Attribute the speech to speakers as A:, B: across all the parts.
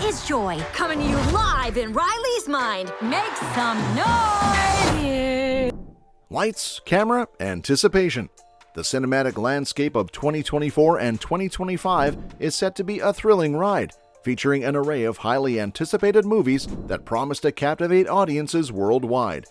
A: is joy. Coming to you live in Riley's mind. Make some noise!
B: Lights, camera, anticipation. The cinematic landscape of 2024 and 2025 is set to be a thrilling ride, featuring an array of highly anticipated movies that promise to captivate audiences worldwide.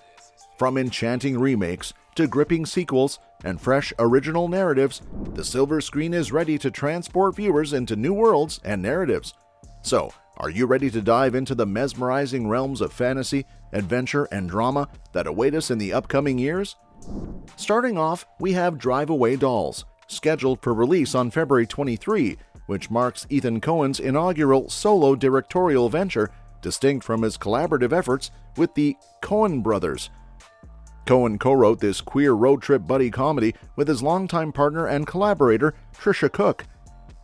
B: From enchanting remakes to gripping sequels and fresh original narratives, the silver screen is ready to transport viewers into new worlds and narratives. So, are you ready to dive into the mesmerizing realms of fantasy, adventure, and drama that await us in the upcoming years? Starting off, we have Drive Away Dolls, scheduled for release on February 23, which marks Ethan Coen's inaugural solo directorial venture, distinct from his collaborative efforts with the Coen brothers. Coen co-wrote this queer road trip buddy comedy with his longtime partner and collaborator, Trisha Cook.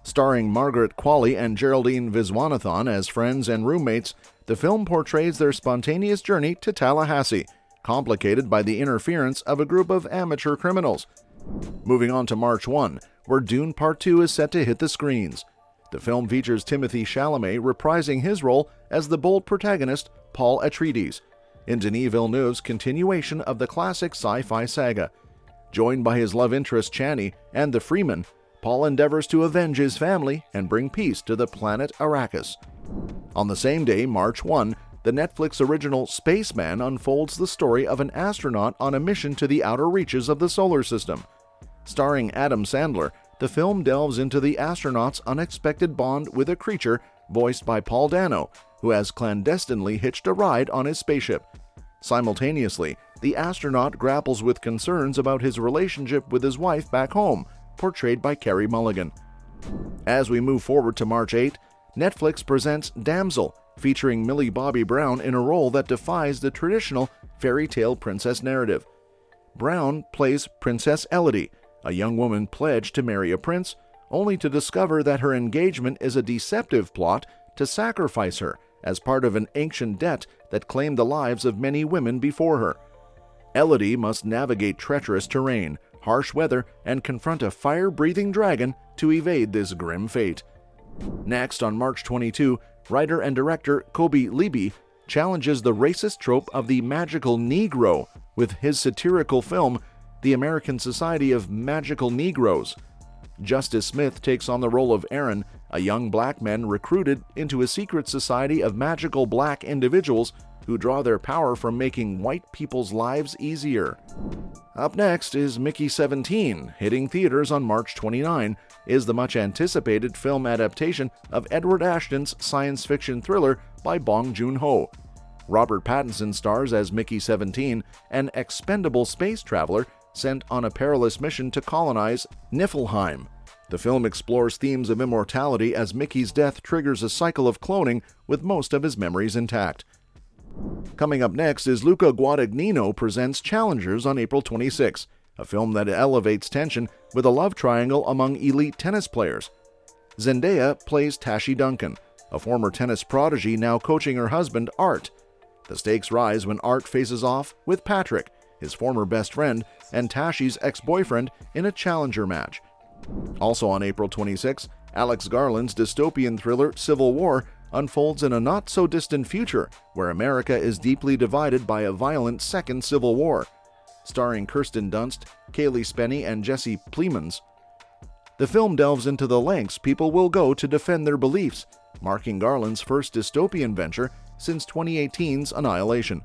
B: Starring Margaret Qualley and Geraldine Viswanathan as friends and roommates, the film portrays their spontaneous journey to Tallahassee, complicated by the interference of a group of amateur criminals. Moving on to March 1, where Dune Part 2 is set to hit the screens. The film features Timothée Chalamet reprising his role as the bold protagonist, Paul Atreides, in Denis Villeneuve's continuation of the classic sci-fi saga. Joined by his love interest Chani and the Freeman, Paul endeavors to avenge his family and bring peace to the planet Arrakis. On the same day, March 1, the Netflix original Spaceman unfolds the story of an astronaut on a mission to the outer reaches of the solar system. Starring Adam Sandler, the film delves into the astronaut's unexpected bond with a creature voiced by Paul Dano, who has clandestinely hitched a ride on his spaceship. Simultaneously, the astronaut grapples with concerns about his relationship with his wife back home, portrayed by Carey Mulligan. As we move forward to March 8, Netflix presents Damsel, featuring Millie Bobby Brown in a role that defies the traditional fairy tale princess narrative. Brown plays Princess Elodie, a young woman pledged to marry a prince, only to discover that her engagement is a deceptive plot to sacrifice her as part of an ancient debt that claimed the lives of many women before her. Elodie must navigate treacherous terrain, harsh weather, and confront a fire-breathing dragon to evade this grim fate. Next, on March 22, writer and director Kobe Libby challenges the racist trope of the magical Negro with his satirical film, The American Society of Magical Negroes. Justice Smith takes on the role of Aaron, a young black man recruited into a secret society of magical black individuals who draw their power from making white people's lives easier. Up next is Mickey 17, hitting theaters on March 29, is the much-anticipated film adaptation of Edward Ashton's science fiction thriller by Bong Joon-ho. Robert Pattinson stars as Mickey 17, an expendable space traveler sent on a perilous mission to colonize Niflheim. The film explores themes of immortality as Mickey's death triggers a cycle of cloning with most of his memories intact. Coming up next is Luca Guadagnino presents Challengers on April 26, a film that elevates tension with a love triangle among elite tennis players. Zendaya plays Tashi Duncan, a former tennis prodigy now coaching her husband, Art. The stakes rise when Art faces off with Patrick, his former best friend, and Tashi's ex-boyfriend in a challenger match. Also on April 26, Alex Garland's dystopian thriller Civil War unfolds in a not-so-distant future where America is deeply divided by a violent second civil war. Starring Kirsten Dunst, Kaylee Spenny, and Jesse Plemons, the film delves into the lengths people will go to defend their beliefs, marking Garland's first dystopian venture since 2018's Annihilation.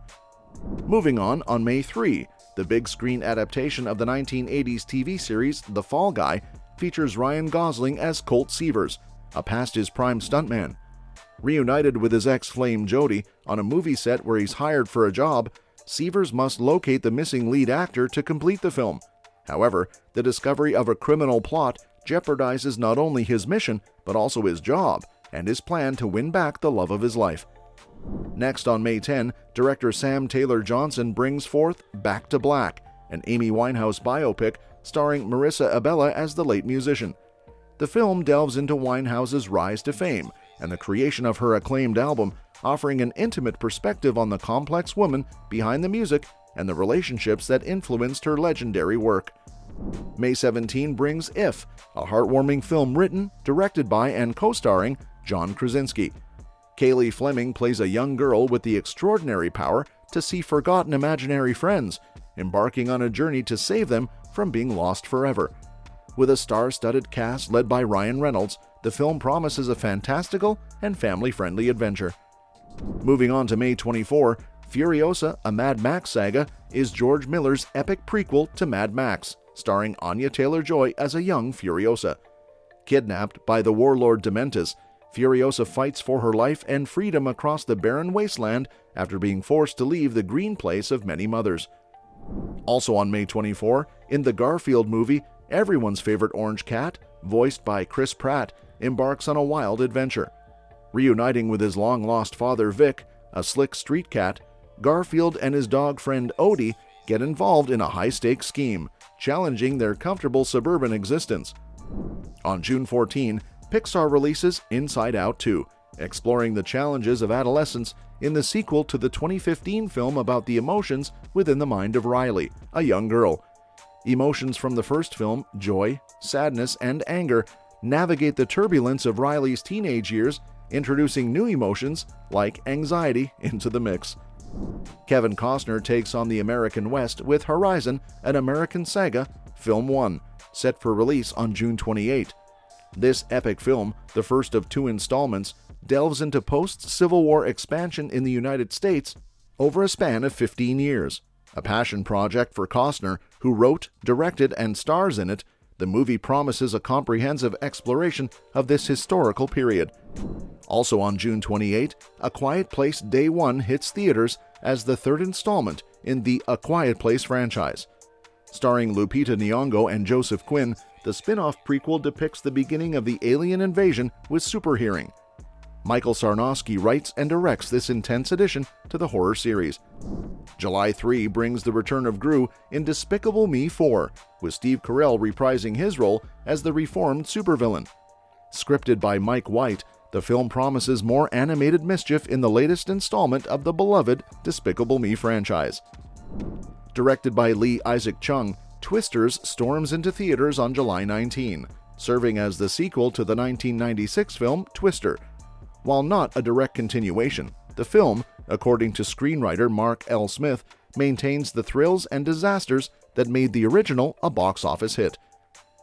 B: Moving on May 3, the big-screen adaptation of the 1980s TV series The Fall Guy features Ryan Gosling as Colt Seavers, a past-his-prime stuntman. Reunited with his ex-flame Jodie on a movie set where he's hired for a job, Seavers must locate the missing lead actor to complete the film. However, the discovery of a criminal plot jeopardizes not only his mission, but also his job and his plan to win back the love of his life. Next on May 10, director Sam Taylor Johnson brings forth Back to Black, an Amy Winehouse biopic starring Marissa Abella as the late musician. The film delves into Winehouse's rise to fame and the creation of her acclaimed album, offering an intimate perspective on the complex woman behind the music and the relationships that influenced her legendary work. May 17 brings If, a heartwarming film written, directed by, and co-starring John Krasinski. Kaylee Fleming plays a young girl with the extraordinary power to see forgotten imaginary friends, embarking on a journey to save them from being lost forever. With a star-studded cast led by Ryan Reynolds, the film promises a fantastical and family-friendly adventure. Moving on to May 24, Furiosa, a Mad Max saga, is George Miller's epic prequel to Mad Max, starring Anya Taylor-Joy as a young Furiosa. Kidnapped by the warlord Dementus, Furiosa fights for her life and freedom across the barren wasteland after being forced to leave the green place of many mothers. Also on May 24, in the Garfield movie, everyone's favorite orange cat, voiced by Chris Pratt, embarks on a wild adventure. Reuniting with his long-lost father Vic, a slick street cat, Garfield and his dog friend Odie get involved in a high-stakes scheme, challenging their comfortable suburban existence. On June 14, Pixar releases Inside Out 2, exploring the challenges of adolescence in the sequel to the 2015 film about the emotions within the mind of Riley, a young girl. Emotions from the first film, joy, sadness, and anger, navigate the turbulence of Riley's teenage years, introducing new emotions like anxiety into the mix. Kevin Costner takes on the American West with Horizon, an American saga, Film 1, set for release on June 28. This epic film, the first of 2 installments, delves into post-Civil War expansion in the United States over a span of 15 years. A passion project for Costner, who wrote, directed, and stars in it, the movie promises a comprehensive exploration of this historical period. Also on June 28, A Quiet Place Day 1 hits theaters as the 3rd installment in the A Quiet Place franchise. Starring Lupita Nyong'o and Joseph Quinn, the spin-off prequel depicts the beginning of the alien invasion with superhearing. Michael Sarnowski writes and directs this intense addition to the horror series. July 3 brings the return of Gru in Despicable Me 4, with Steve Carell reprising his role as the reformed supervillain. Scripted by Mike White, the film promises more animated mischief in the latest installment of the beloved Despicable Me franchise. Directed by Lee Isaac Chung, Twisters storms into theaters on July 19, serving as the sequel to the 1996 film Twister. While not a direct continuation, the film, according to screenwriter Mark L. Smith, maintains the thrills and disasters that made the original a box office hit.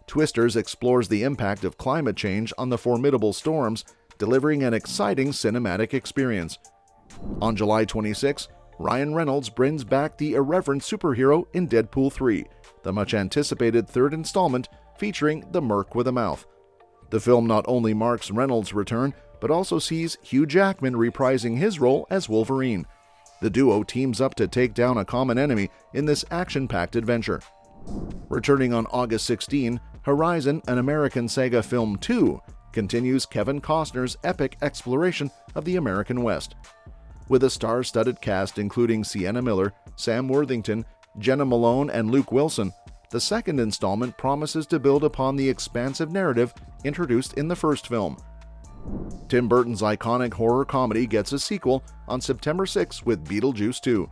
B: Twisters explores the impact of climate change on the formidable storms, delivering an exciting cinematic experience. On July 26, Ryan Reynolds brings back the irreverent superhero in Deadpool 3, the much-anticipated 3rd installment featuring the Merc with a Mouth. The film not only marks Reynolds' return, but also sees Hugh Jackman reprising his role as Wolverine. The duo teams up to take down a common enemy in this action-packed adventure. Returning on August 16, Horizon, an American saga Film 2, continues Kevin Costner's epic exploration of the American West. With a star-studded cast including Sienna Miller, Sam Worthington, Jenna Malone, and Luke Wilson, the 2nd installment promises to build upon the expansive narrative introduced in the first film. Tim Burton's iconic horror comedy gets a sequel on September 6 with Beetlejuice 2.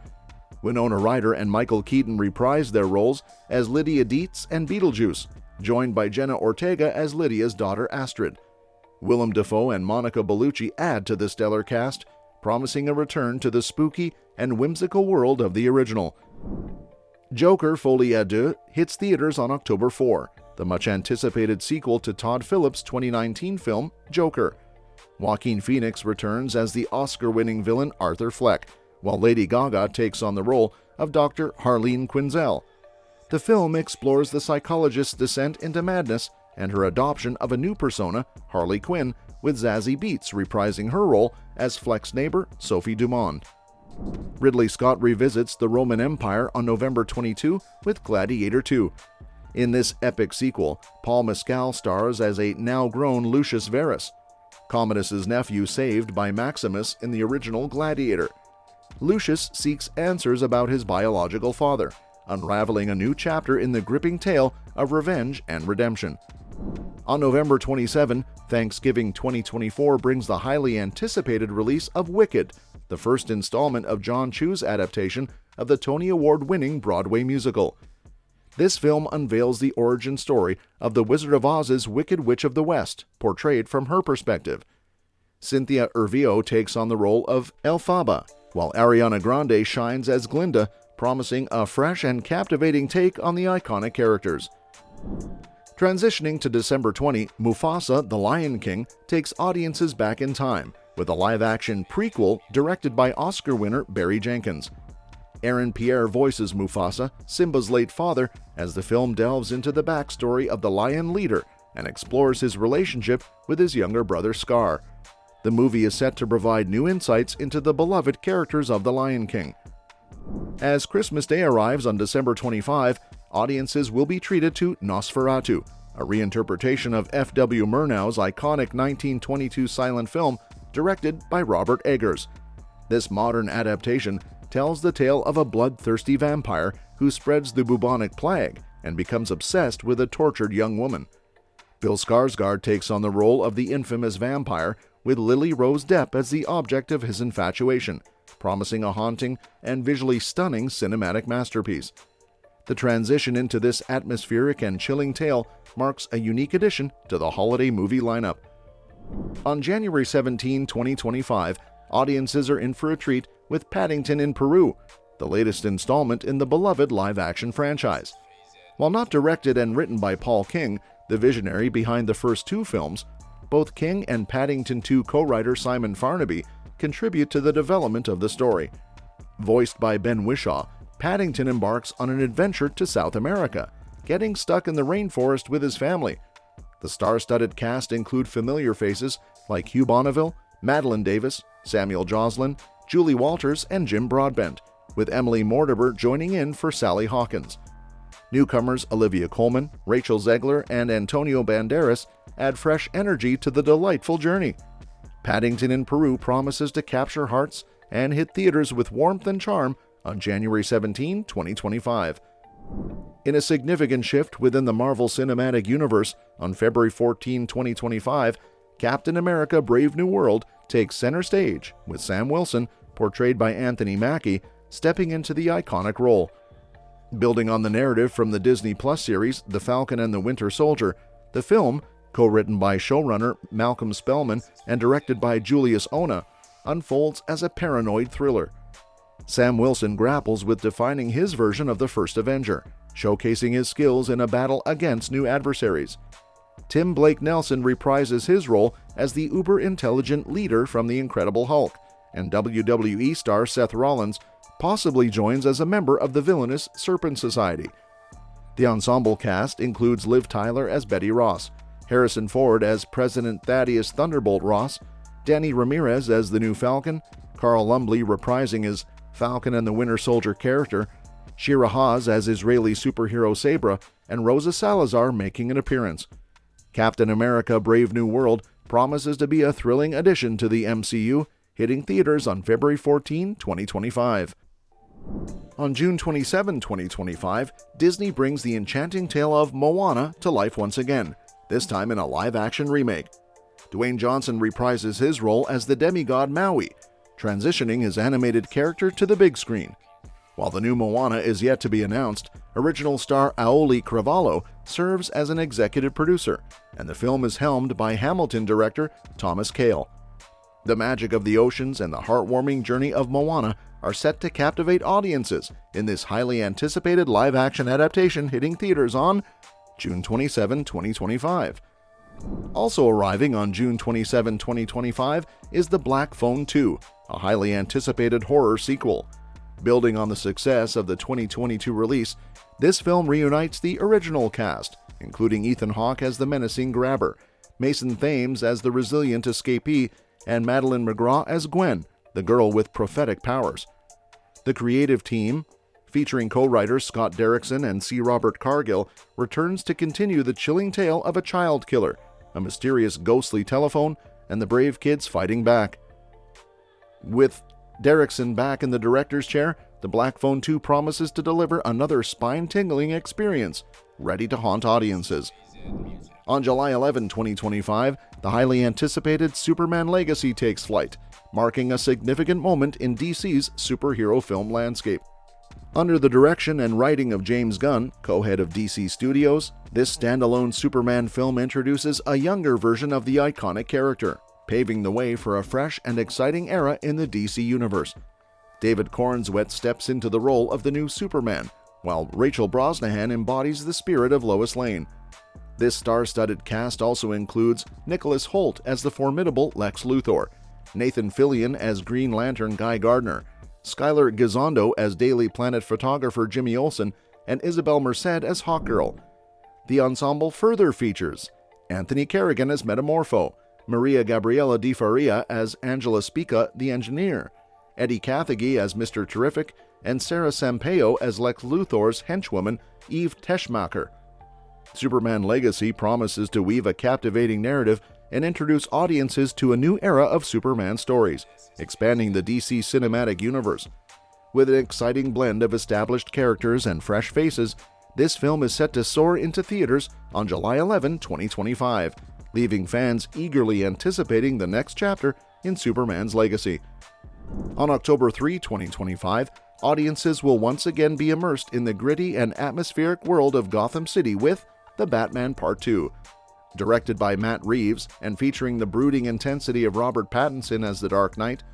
B: Winona Ryder and Michael Keaton reprise their roles as Lydia Dietz and Beetlejuice, joined by Jenna Ortega as Lydia's daughter Astrid. Willem Dafoe and Monica Bellucci add to the stellar cast, promising a return to the spooky and whimsical world of the original. Joker Folie à Deux hits theaters on October 4, the much-anticipated sequel to Todd Phillips' 2019 film Joker. Joaquin Phoenix returns as the Oscar-winning villain Arthur Fleck, while Lady Gaga takes on the role of Dr. Harleen Quinzel. The film explores the psychologist's descent into madness and her adoption of a new persona, Harley Quinn, with Zazie Beetz reprising her role as Fleck's neighbor, Sophie Dumond. Ridley Scott revisits the Roman Empire on November 22 with Gladiator 2. In this epic sequel, Paul Mescal stars as a now-grown Lucius Verus, Commodus's nephew saved by Maximus in the original Gladiator. Lucius seeks answers about his biological father, unraveling a new chapter in the gripping tale of revenge and redemption. On November 27, Thanksgiving 2024 brings the highly anticipated release of Wicked, the first installment of John Chu's adaptation of the Tony Award-winning Broadway musical. This film unveils the origin story of the Wizard of Oz's Wicked Witch of the West, portrayed from her perspective. Cynthia Erivo takes on the role of Elphaba, while Ariana Grande shines as Glinda, promising a fresh and captivating take on the iconic characters. Transitioning to December 20, Mufasa: The Lion King takes audiences back in time, with a live-action prequel directed by Oscar winner Barry Jenkins. Aaron Pierre voices Mufasa, Simba's late father, as the film delves into the backstory of the lion leader and explores his relationship with his younger brother Scar. The movie is set to provide new insights into the beloved characters of The Lion King. As Christmas Day arrives on December 25, audiences will be treated to Nosferatu, a reinterpretation of F.W. Murnau's iconic 1922 silent film directed by Robert Eggers. This modern adaptation tells the tale of a bloodthirsty vampire who spreads the bubonic plague and becomes obsessed with a tortured young woman. Bill Skarsgård takes on the role of the infamous vampire, with Lily Rose Depp as the object of his infatuation, promising a haunting and visually stunning cinematic masterpiece. The transition into this atmospheric and chilling tale marks a unique addition to the holiday movie lineup. On January 17, 2025, audiences are in for a treat with Paddington in Peru, the latest installment in the beloved live-action franchise. While not directed and written by Paul King, the visionary behind the first two films, both King and Paddington 2 co-writer Simon Farnaby contribute to the development of the story. Voiced by Ben Whishaw, Paddington embarks on an adventure to South America, getting stuck in the rainforest with his family. The star-studded cast include familiar faces like Hugh Bonneville, Madeline Davis, Samuel Joslin, Julie Walters, and Jim Broadbent, with Emily Mortimer joining in for Sally Hawkins. Newcomers Olivia Colman, Rachel Zegler, and Antonio Banderas add fresh energy to the delightful journey. Paddington in Peru promises to capture hearts and hit theaters with warmth and charm on January 17, 2025. In a significant shift within the Marvel Cinematic Universe, on February 14, 2025, Captain America: Brave New World takes center stage, with Sam Wilson, portrayed by Anthony Mackie, stepping into the iconic role. Building on the narrative from the Disney Plus series The Falcon and the Winter Soldier, the film, co-written by showrunner Malcolm Spellman and directed by Julius Ona, unfolds as a paranoid thriller. Sam Wilson grapples with defining his version of the first Avenger, showcasing his skills in a battle against new adversaries. Tim Blake Nelson reprises his role as the uber-intelligent leader from The Incredible Hulk, and WWE star Seth Rollins possibly joins as a member of the villainous Serpent Society. The ensemble cast includes Liv Tyler as Betty Ross, Harrison Ford as President Thaddeus Thunderbolt Ross, Danny Ramirez as the new Falcon, Carl Lumbly reprising his Falcon and the Winter Soldier character, Shira Haas as Israeli superhero Sabra, and Rosa Salazar making an appearance. Captain America: Brave New World promises to be a thrilling addition to the MCU, hitting theaters on February 14, 2025. On June 27, 2025, Disney brings the enchanting tale of Moana to life once again, this time in a live-action remake. Dwayne Johnson reprises his role as the demigod Maui, transitioning his animated character to the big screen. While the new Moana is yet to be announced, original star Aoli Cravalho serves as an executive producer, and the film is helmed by Hamilton director Thomas Kail. The magic of the oceans and the heartwarming journey of Moana are set to captivate audiences in this highly anticipated live-action adaptation hitting theaters on June 27, 2025. Also arriving on June 27, 2025 is The Black Phone 2, a highly anticipated horror sequel. Building on the success of the 2022 release, this film reunites the original cast, including Ethan Hawke as the menacing grabber, Mason Thames as the resilient escapee, and Madeline McGraw as Gwen, the girl with prophetic powers. The creative team, featuring co-writers Scott Derrickson and C. Robert Cargill, returns to continue the chilling tale of a child killer, a mysterious ghostly telephone, and the brave kids fighting back. With Derrickson back in the director's chair, The Black Phone 2 promises to deliver another spine-tingling experience, ready to haunt audiences. On July 11, 2025, the highly anticipated Superman Legacy takes flight, marking a significant moment in DC's superhero film landscape. Under the direction and writing of James Gunn, co-head of DC Studios, this standalone Superman film introduces a younger version of the iconic character, paving the way for a fresh and exciting era in the DC Universe. David Cornswet steps into the role of the new Superman, while Rachel Brosnahan embodies the spirit of Lois Lane. This star-studded cast also includes Nicholas Hoult as the formidable Lex Luthor, Nathan Fillion as Green Lantern Guy Gardner, Skylar Gisondo as Daily Planet photographer Jimmy Olsen, and Isabel Merced as Hawkgirl. The ensemble further features Anthony Carrigan as Metamorpho, Maria Gabriela Di Faria as Angela Spica the Engineer, Eddie Cathegi as Mr. Terrific, and Sarah Sampaio as Lex Luthor's henchwoman Eve Teschmacher. Superman Legacy promises to weave a captivating narrative and introduce audiences to a new era of Superman stories, expanding the DC cinematic universe. With an exciting blend of established characters and fresh faces, this film is set to soar into theaters on July 11, 2025, leaving fans eagerly anticipating the next chapter in Superman's legacy. On October 3, 2025, audiences will once again be immersed in the gritty and atmospheric world of Gotham City with The Batman Part 2. Directed by Matt Reeves and featuring the brooding intensity of Robert Pattinson as the Dark Knight,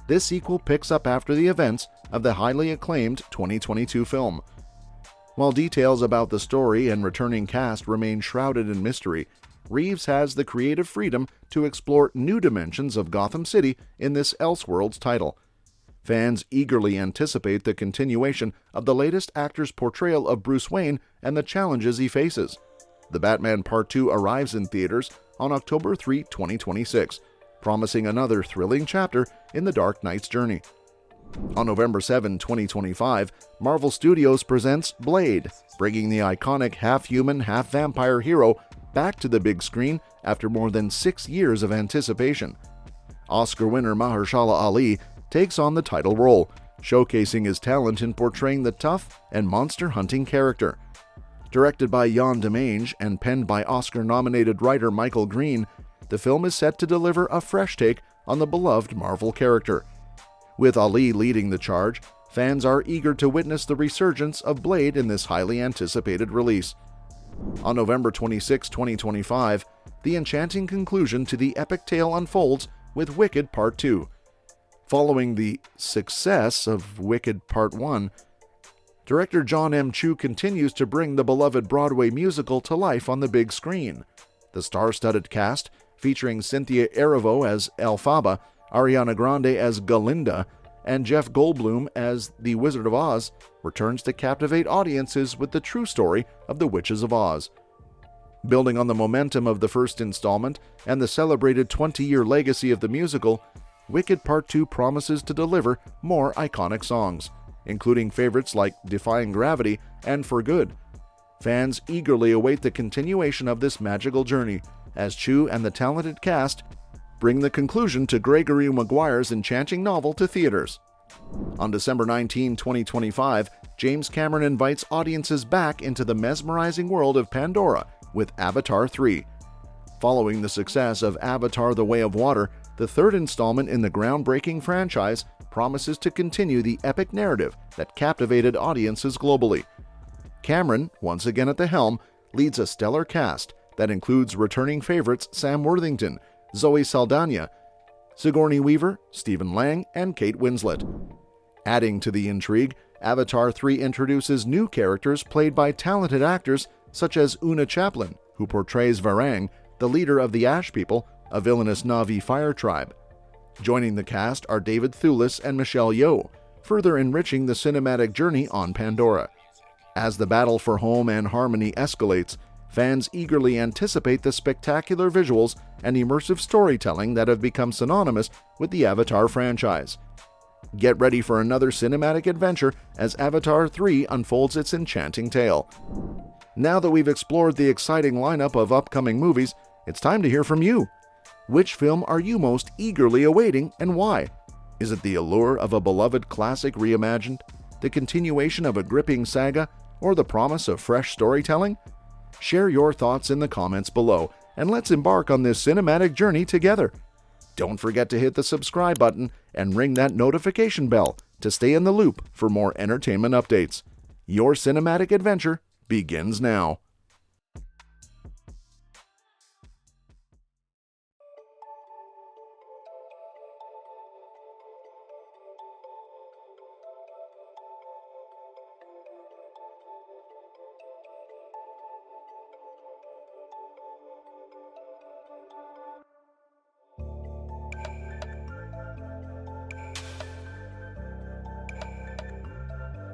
B: this sequel picks up after the events of the highly acclaimed 2022 film. While details about the story and returning cast remain shrouded in mystery, Reeves has the creative freedom to explore new dimensions of Gotham City in this Elseworlds title. Fans eagerly anticipate the continuation of the latest actor's portrayal of Bruce Wayne and the challenges he faces. The Batman Part 2 arrives in theaters on October 3, 2026, promising another thrilling chapter in the Dark Knight's journey. On November 7, 2025, Marvel Studios presents Blade, bringing the iconic half-human, half-vampire hero back to the big screen after more than 6 years of anticipation. Oscar winner Mahershala Ali takes on the title role, showcasing his talent in portraying the tough and monster-hunting character. Directed by Jan Demange and penned by Oscar-nominated writer Michael Green, the film is set to deliver a fresh take on the beloved Marvel character. With Ali leading the charge, fans are eager to witness the resurgence of Blade in this highly anticipated release. On November 26, 2025, the enchanting conclusion to the epic tale unfolds with Wicked Part 2. Following the success of Wicked Part 1, director John M. Chu continues to bring the beloved Broadway musical to life on the big screen. The star-studded cast, featuring Cynthia Erivo as Elphaba, Ariana Grande as Galinda, and Jeff Goldblum as the Wizard of Oz, returns to captivate audiences with the true story of the Witches of Oz. Building on the momentum of the first installment and the celebrated 20-year legacy of the musical, Wicked Part 2 promises to deliver more iconic songs, including favorites like Defying Gravity and For Good. Fans eagerly await the continuation of this magical journey, as Chu and the talented cast bring the conclusion to Gregory Maguire's enchanting novel to theaters. On December 19, 2025, James Cameron invites audiences back into the mesmerizing world of Pandora with Avatar 3. Following the success of Avatar: The Way of Water, the third installment in the groundbreaking franchise promises to continue the epic narrative that captivated audiences globally. Cameron, once again at the helm, leads a stellar cast that includes returning favorites Sam Worthington, Zoe Saldana, Sigourney Weaver, Stephen Lang, and Kate Winslet. Adding to the intrigue, Avatar 3 introduces new characters played by talented actors such as Una Chaplin, who portrays Varang, the leader of the Ash People, a villainous Na'vi fire tribe. Joining the cast are David Thewlis and Michelle Yeoh, further enriching the cinematic journey on Pandora. As the battle for home and harmony escalates, fans eagerly anticipate the spectacular visuals and immersive storytelling that have become synonymous with the Avatar franchise. Get ready for another cinematic adventure as Avatar 3 unfolds its enchanting tale. Now that we've explored the exciting lineup of upcoming movies, it's time to hear from you. Which film are you most eagerly awaiting and why? Is it the allure of a beloved classic reimagined, the continuation of a gripping saga, or the promise of fresh storytelling? Share your thoughts in the comments below, and let's embark on this cinematic journey together. Don't forget to hit the subscribe button and ring that notification bell to stay in the loop for more entertainment updates. Your cinematic adventure begins now.